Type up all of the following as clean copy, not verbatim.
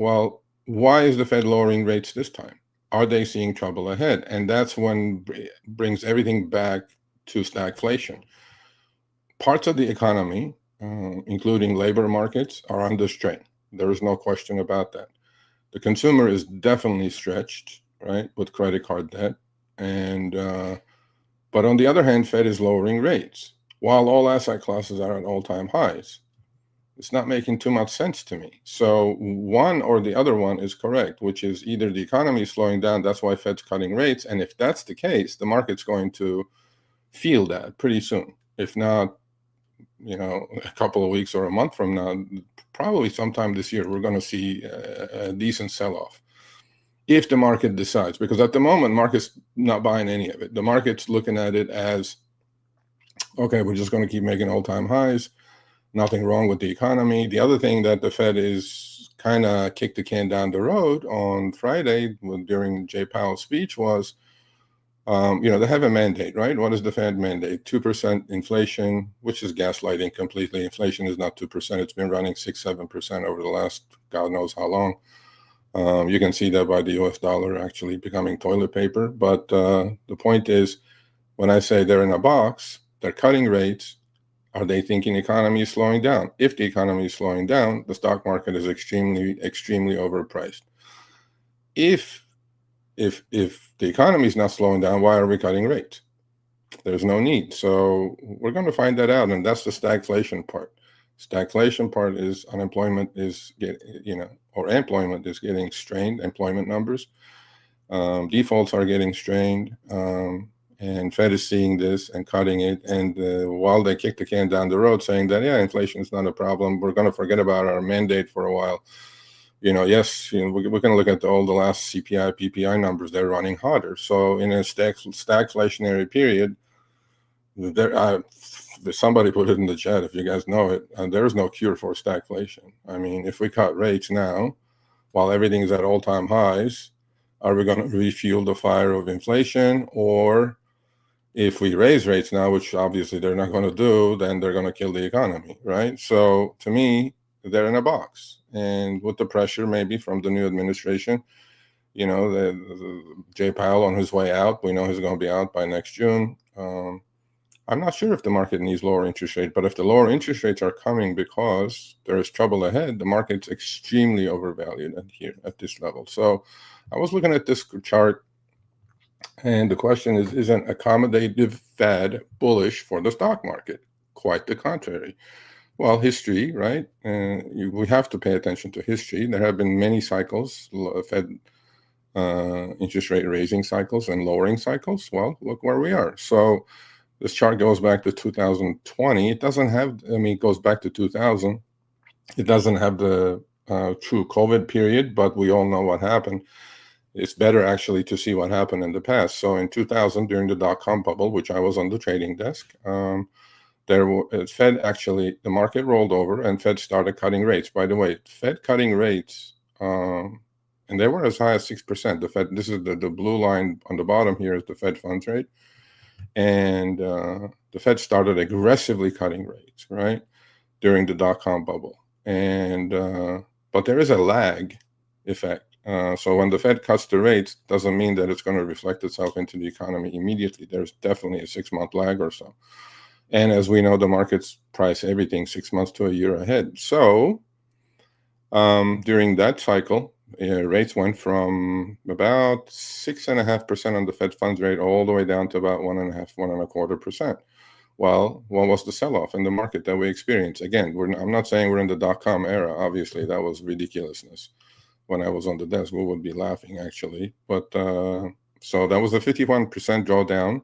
well, why is the Fed lowering rates this time? Are they seeing trouble ahead? And that's when brings everything back to stagflation. Parts of the economy, including labor markets, are under strain. There is no question about that. The consumer is definitely stretched, right, with credit card debt. And but on the other hand, Fed is lowering rates while all asset classes are at all-time highs. It's not making too much sense to me. So one or the other one is correct, which is either the economy is slowing down, that's why Fed's cutting rates. And if that's the case, the market's going to feel that pretty soon. If not, a couple of weeks or a month from now, probably sometime this year, we're going to see a decent sell-off. If the market decides, because at the moment, market's not buying any of it. The market's looking at it as, okay, we're just going to keep making all-time highs. Nothing wrong with the economy. The other thing that the Fed is kind of kicked the can down the road on Friday during Jay Powell's speech was, they have a mandate, right? What is the Fed mandate? 2% inflation, which is gaslighting completely. Inflation is not 2%. It's been running 6-7% over the last God knows how long. You can see that by the US dollar actually becoming toilet paper. But the point is, when I say they're in a box, they're cutting rates. Are they thinking the economy is slowing down? If the economy is slowing down, the stock market is extremely, extremely overpriced. If the economy is not slowing down, why are we cutting rates? There's no need. So we're going to find that out, and that's the stagflation part. Stagflation part is unemployment is employment is getting strained. Employment numbers, defaults are getting strained. And Fed is seeing this and cutting it. And while they kick the can down the road saying that, yeah, inflation is not a problem, we're going to forget about our mandate for a while. Yes, we can look at all the last CPI, PPI numbers. They're running hotter. So in a stagflationary period, somebody put it in the chat, if you guys know it, there is no cure for stagflation. I mean, if we cut rates now, while everything is at all-time highs, are we going to refuel the fire of inflation? Or if we raise rates now, which obviously they're not going to do, then they're going to kill the economy, right? So to me, they're in a box. And with the pressure maybe from the new administration, Jay Powell on his way out, we know he's going to be out by next June. I'm not sure if the market needs lower interest rates, but if the lower interest rates are coming because there is trouble ahead, the market's extremely overvalued at this level. So I was looking at this chart, and the question is an accommodative Fed bullish for the stock market? Quite the contrary. Well, history, right? We have to pay attention to history. There have been many cycles, Fed interest rate raising cycles and lowering cycles. Well, look where we are. So this chart goes back to 2020. It doesn't have, it goes back to 2000. It doesn't have the true COVID period, but we all know what happened. It's better actually to see what happened in the past. So in 2000, during the dot-com bubble, which I was on the trading desk, Fed actually, the market rolled over and Fed started cutting rates. By the way, Fed cutting rates, and they were as high as 6%. The Fed, this is the blue line on the bottom here is the Fed funds rate. And the Fed started aggressively cutting rates, right, during the dot-com bubble. And but there is a lag effect. So when the Fed cuts the rates, doesn't mean that it's going to reflect itself into the economy immediately. There's definitely a 6-month lag or so. And as we know, the markets price everything 6 months to a year ahead. So during that cycle, rates went from about 6.5% on the Fed funds rate all the way down to about 1.5%, 1.25%. Well, what was the sell-off in the market that we experienced? Again, I'm not saying we're in the dot-com era. Obviously, that was ridiculousness. When I was on the desk, we would be laughing, actually. But so that was a 51% drawdown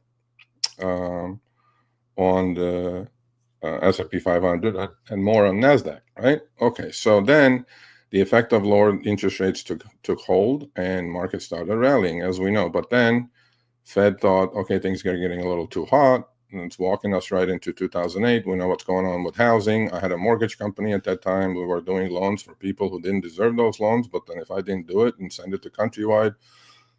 on the S&P 500 and more on NASDAQ, right? Okay, so then the effect of lower interest rates took hold and markets started rallying, as we know. But then Fed thought, okay, things are getting a little too hot, and it's walking us right into 2008. We know what's going on with housing. I had a mortgage company at that time. We were doing loans for people who didn't deserve those loans, but then if I didn't do it and send it to Countrywide,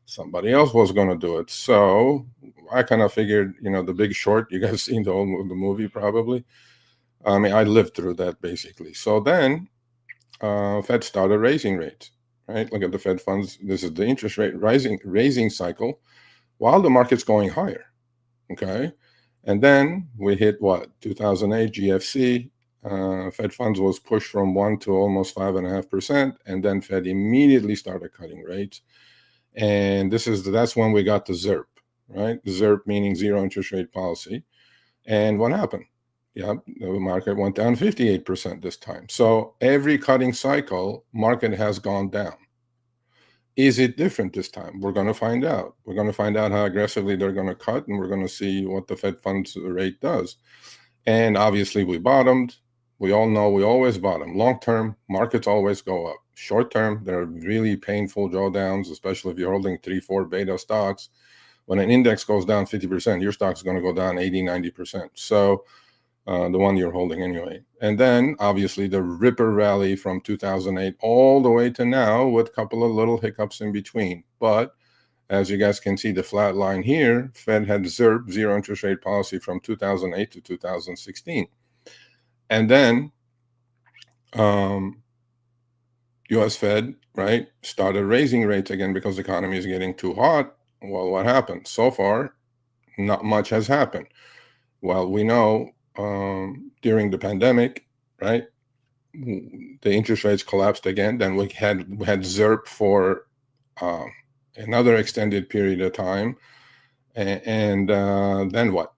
somebody else was going to do it. So I kind of figured, The Big Short, you guys seen the movie probably. I lived through that basically. So then Fed started raising rates. right? Look at the Fed funds. This is the interest rate raising cycle while the market's going higher, okay? And then we hit what? 2008 GFC. Fed funds was pushed from 1 to almost 5.5%, and then Fed immediately started cutting rates. And that's when we got the ZIRP, right? ZIRP meaning zero interest rate policy. And what happened? Yeah, the market went down 58% this time. So every cutting cycle, market has gone down. Is it different this time? We're going to find out. We're going to find out how aggressively they're going to cut, and we're going to see what the Fed funds rate does. And obviously, we bottomed. We all know we always bottom. Long term, markets always go up. Short term, there are really painful drawdowns, especially if you're holding 3-4 beta stocks. When an index goes down 50%, your stock's going to go down 80-90%. So the one you're holding anyway. And then obviously the ripper rally from 2008 all the way to now with a couple of little hiccups in between. But as you guys can see, the flat line here, Fed had ZIRP, zero interest rate policy, from 2008 to 2016. And then US Fed, right, started raising rates again because the economy is getting too hot. Well, what happened? So far, not much has happened. Well, we know during the pandemic, right, the interest rates collapsed again. Then we had ZIRP for another extended period of time, and then what?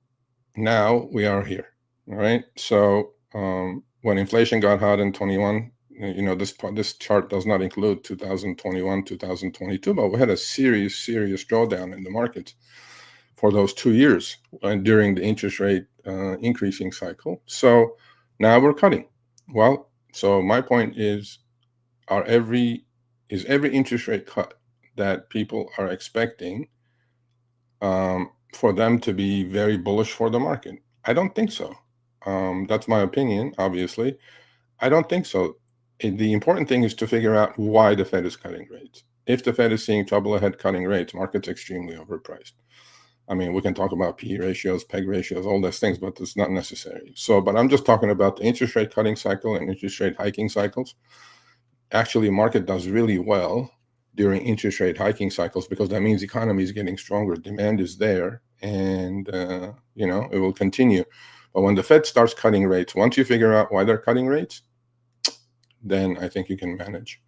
Now we are here, all right? So when inflation got hot in 21, you know, this chart does not include 2021, 2022, but we had a serious drawdown in the markets for those 2 years during the interest rate increasing cycle. So now we're cutting. Well, so my point is, every interest rate cut that people are expecting for them to be very bullish for the market? I don't think so. That's my opinion, obviously. I don't think so. The important thing is to figure out why the Fed is cutting rates. If the Fed is seeing trouble ahead cutting rates, market's extremely overpriced. I mean, we can talk about PE ratios, PEG ratios, all those things, but it's not necessary. So, but I'm just talking about the interest rate cutting cycle and interest rate hiking cycles. Actually, market does really well during interest rate hiking cycles because that means the economy is getting stronger, demand is there, and you know, it will continue. But when the Fed starts cutting rates, once you figure out why they're cutting rates, then I think you can manage.